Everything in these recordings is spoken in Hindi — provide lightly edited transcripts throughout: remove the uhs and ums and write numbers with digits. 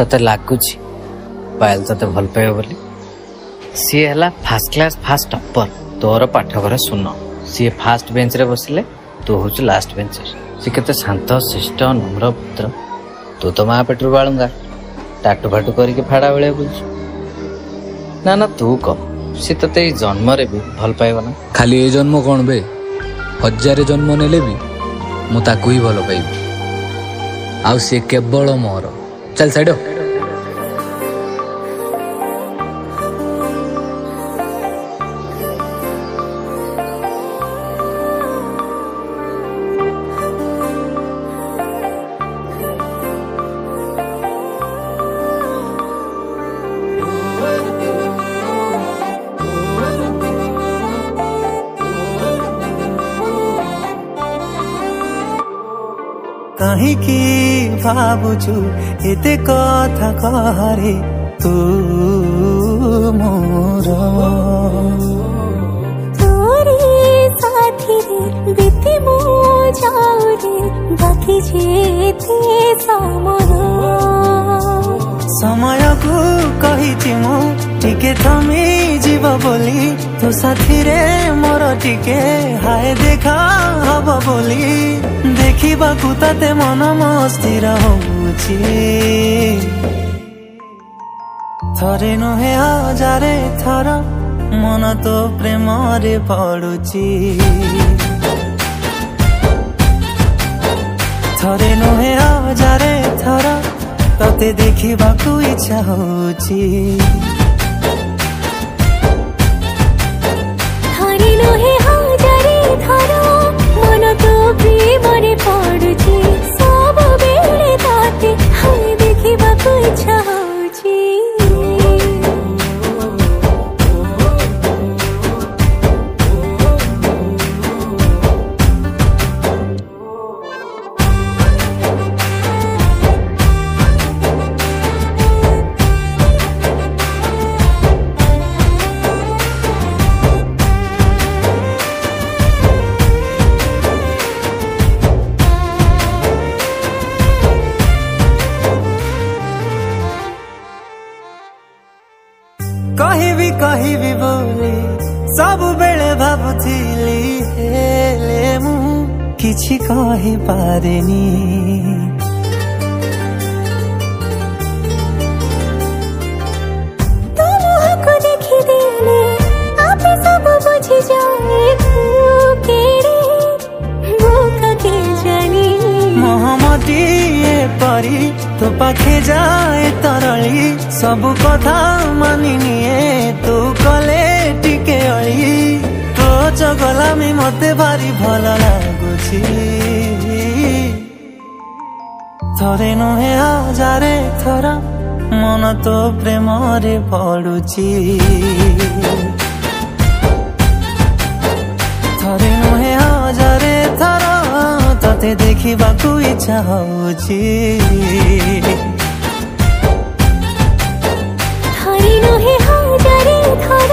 तते लगुच पायल तते भल पाए बोली सी है फास्ट क्लास फास्ट टॉपर तोर पाठघर सुन सी फास्ट बेंच रे बसिले तू हूँ लास्ट बेंच सी केते शांत शिष्ट नम्र पुत्र तू तो माँ पेटर बालूंगा टाटू फाटू करके फाड़ा बेले बुझ ना ना तू कह सी ते जन्म रे भी भल पाइब ना खाली ए जन्म कौन बे 1000 जन्म नेले भी मु ताकू ही भल पाइबी आउ सी केवल मोर चल साइड कहीं की भावुचु एते कथा कहरे तू मोर तोरे साथी रे बीती मो जाऊ रे बाकी जेते समय को कही मु टिके थमी जीव बोली तो साथी रे मोर टिके हाय देखा हब बोली देखा ताते मन मस्थिर होउची थरे नुहे हजारे थर मन तो प्रेम रे पड़ुची थरे नुहे हजारे थर तते देखिबाकू इच्छा होउची थरे नुहे हजारे थर मन तो प्रेम रे पड़ुची सब बेले ताते हाय देखिबाकू इच्छा होउची कही भी बोली सब बेले भाबुथिली हेले मु किछि कहि पारेनी तुमको देखि देले आपे सब बुझि जाए केरे भूख के जानी मोहम्मदी परी तो पाखे जाए तरली सब कथा मानि निए तू कले टिके अली तो चगलामी मते भारी भल लागुची थरे नुहे हजारे थर मन तो प्रेम रे पड़ुची थरे नुहे हजारे थर तते देखिबाकू इच्छा होउची थरे नुहे हजारे थर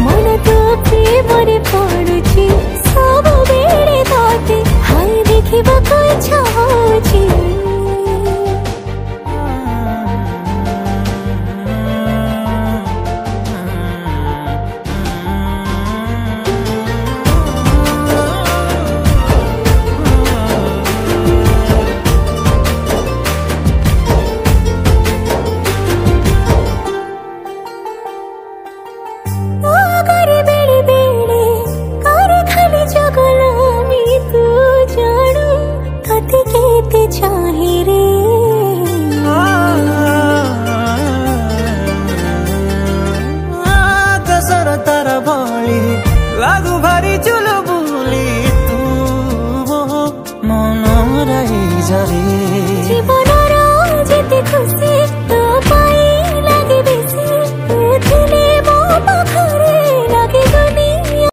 मन तो प्रेम रे पड़ुची सब बेले ताते हाय देखिबाकू इच्छा होउची लागू भारी चुलो बुली तू मन रही जरी